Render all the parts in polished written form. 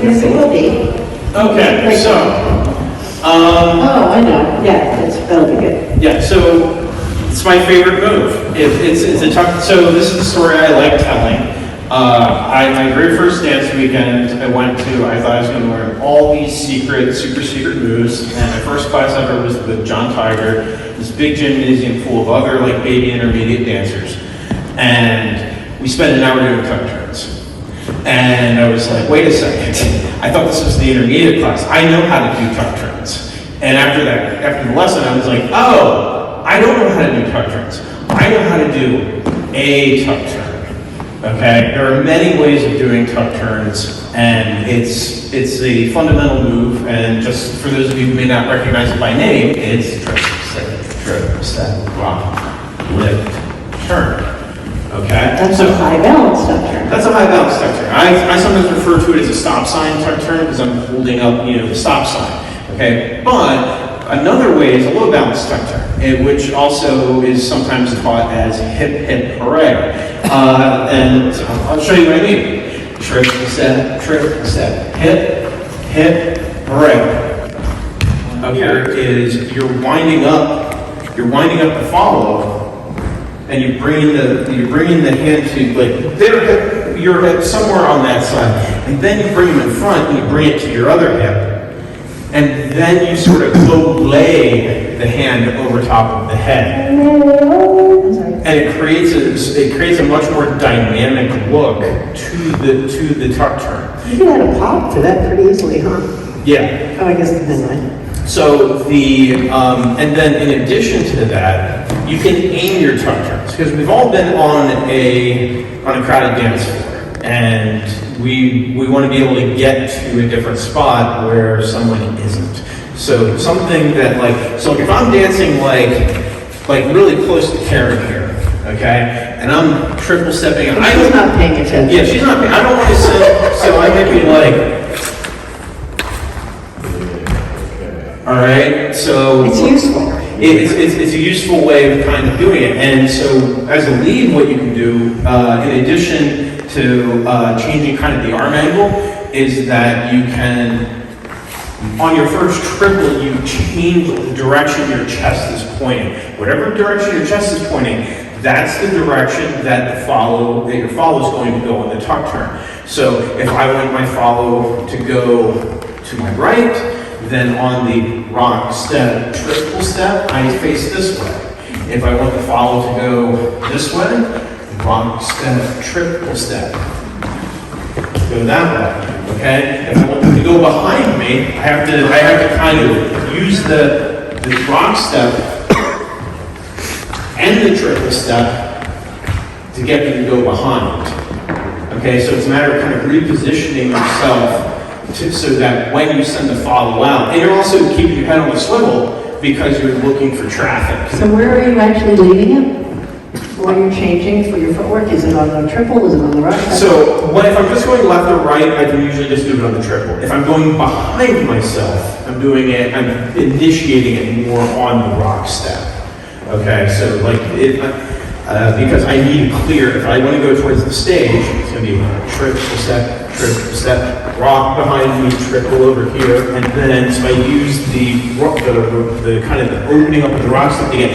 Yes, it will be. Okay, so, Oh, I know, yeah, that'll be good. yeah, so it's my favorite move. It's a tough, so this is the story I like telling. My very first dance weekend, I thought I was going to learn all these super secret moves, and my first class ever was with John Tiger, this big gymnasium full of other like baby intermediate dancers, and we spent an hour doing tuck turns. And I was like, wait a second, I thought this was the intermediate class. I know how to do tuck turns. And after the lesson, I was like, oh, I don't know how to do tuck turns. I know how to do a tuck turn. Okay, there are many ways of doing tuck turns, and it's a fundamental move. And just for those of you who may not recognize it by name, it's trip, step, rock, lift, turn. Okay, That's a high balance tuck turn. That's a high balance tuck turn. I sometimes refer to it as a stop sign tuck turn because I'm holding up, the stop sign. Okay, but another way is a low balance tuck turn, which also is sometimes taught as hip-hip-hooray. And I'll show you what I mean. Trip, step, hip, hooray. Here is you're winding up the follow. And you're bringing the hand to like your hip somewhere on that side, and then you bring them in front and you bring it to your other hip, and then you sort of lay the hand over top of the head, and it creates a much more dynamic look to the tuck turn. You can add a pop for that pretty easily, huh? Yeah. Oh, I guess never mind. So and then in addition to that, you can aim your tuck turns because we've all been on a crowded dance floor, and we want to be able to get to a different spot where someone isn't. So something that so if I'm dancing like really close to Karen here, okay, and I'm triple stepping, and She's not paying attention. Yeah, she's not paying. I don't want to sit, so I might be like. All right, so It's useful. It's a useful way of kind of doing it. And so as a lead, what you can do, in addition to changing kind of the arm angle, is that you can, on your first triple, you change the direction your chest is pointing. Whatever direction your chest is pointing, that's the direction that your follow is going to go on the tuck turn. So if I want my follow to go to my right, then on the rock, step, triple step, I face this way. If I want the follow to go this way, rock, step, triple step. Go that way, okay? If I want them to go behind me, I have to kind of use the rock step and the triple step to get them to go behind. Okay, so it's a matter of kind of repositioning yourself so that when you send the follow out, and you're also keeping your head on the swivel because you're looking for traffic. So where are you actually leaving it? While you're changing for your footwork? Is it on the triple? Is it on the right? So if I'm just going left or right, I can usually just do it on the triple. If I'm going behind myself, I'm initiating it more on the rock step. Okay, so because I need to clear, if I want to go towards the stage, it's going to be triple step, rock behind me, triple over here, and then so I use the kind of the opening up of the rock step to get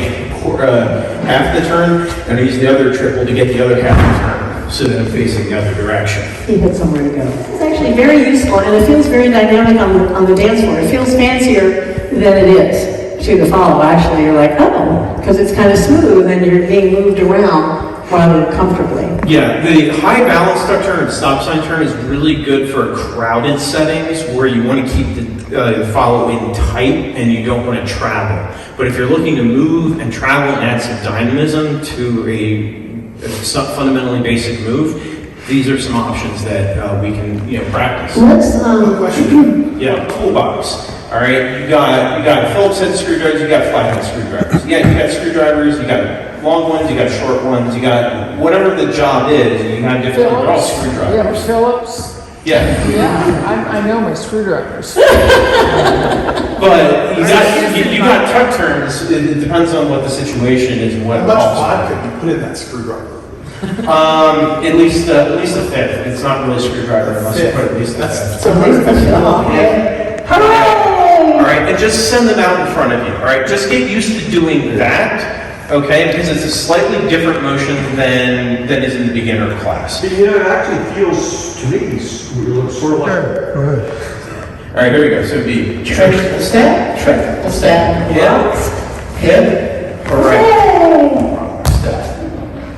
half the turn, and I use the other triple to get the other half the turn, so that I'm facing the other direction. You had somewhere to go. It's actually very useful, and it feels very dynamic on the dance floor. It feels fancier than it is to the follow. Actually, you're like, oh, because it's kind of smooth, and you're being moved around rather comfortably. Yeah, the high balance tuck turn and stop sign turn is really good for crowded settings where you want to keep the follow in tight and you don't want to travel. But if you're looking to move and travel and add some dynamism to a fundamentally basic move, these are some options that we can practice. Let's question. Yeah, toolbox. All right, you got Phillips head screwdrivers, you got flathead screwdrivers. Yeah, you got screwdrivers, you got long ones, you got short ones, you got whatever the job is, you have different, they're all screwdrivers. Yeah, Phillips. Yeah. Yeah, I know my screwdrivers. But you got tuck turns, it depends on what the situation is and what How much vodka do you put in that screwdriver? At least the fifth. It's not really a screwdriver unless you put at least the fifth. So at least the fifth. Hooray! All right, and just send them out in front of you. All right, just get used to doing that. Okay, because it's a slightly different motion than is in the beginner class. You know, it actually feels, to me, sort of like... Go ahead. All right, here we go. So it'd be Triple step, triple step, Yeah. rocks, hip, hooray. hooray!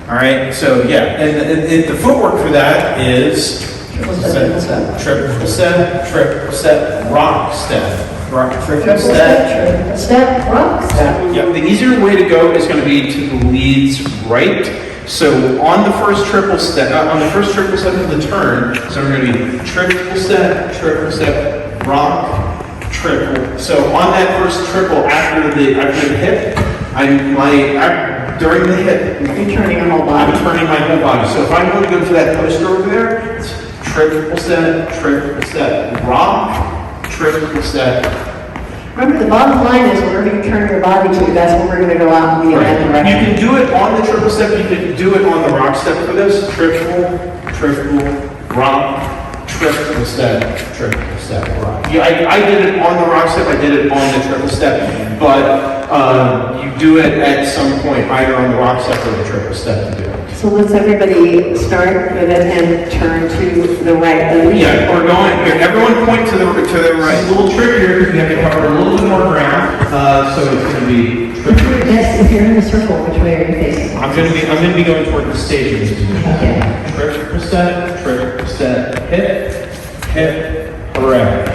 All right, so yeah, and the footwork for that is Triple step, triple step. triple step, rock step, rock, triple Triple step. step, triple step, rock step. Yeah, the easier way to go is going to be to the leads right. So on the first triple step of the turn, so we're going to be triple step, rock, triple. So on that first triple after the hip, during the hip, You're turning your whole I'm body. turning my whole body. So if I'm going to go to that poster over there, it's triple step, rock, triple step. Remember, the bottom line is wherever you turn your body to, that's when we're going to go out and be in that You direction. can do it on the triple step, you can do it on the rock step for this. Triple, rock, triple step, rock. Yeah, I did it on the rock step, I did it on the triple step, but you do it at some point either on the rock step or the triple step to do it. So let's everybody start with it and turn to the right. Yeah, we're going here. Everyone point to the right. It's a little trickier because we have to cover a little bit more ground. So it's going to be tricky. Yes, if you're in the circle, which way are you facing? I'm going to be going toward the stage in this position. Okay. Triple step, hip, hooray.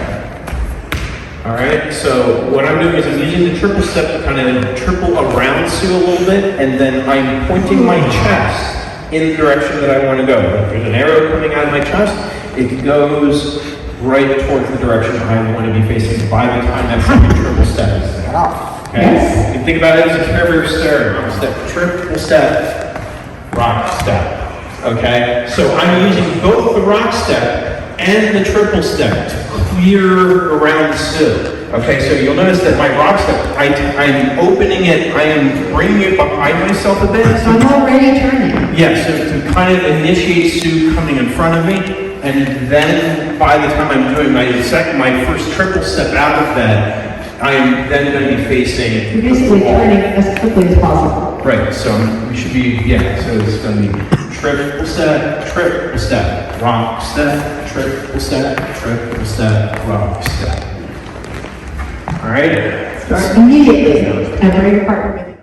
All right, so what I'm doing is I'm using the triple step to kind of triple around Sue a little bit, and then I'm pointing my chest in the direction that I want to go. If there's an arrow coming out of my chest, it goes right towards the direction I want to be facing by the time that triple step is there. Okay? Yes. You can think about it as a carrier stair. Step, triple step, rock step. Okay? So I'm using both the rock step and the triple step to clear around Sue. Okay, so you'll notice that my rock step, I'm opening it, I am bringing it behind myself a bit. So I'm already turning. Yeah, so to kind of initiate Sue coming in front of me, and then by the time I'm doing my first triple step out of that, I am then going to be facing You're basically the wall. turning as quickly as possible. Right, so we should be, so it's going to be triple step, rock step, triple step, rock step. All right? Start immediately and bring your partner with you.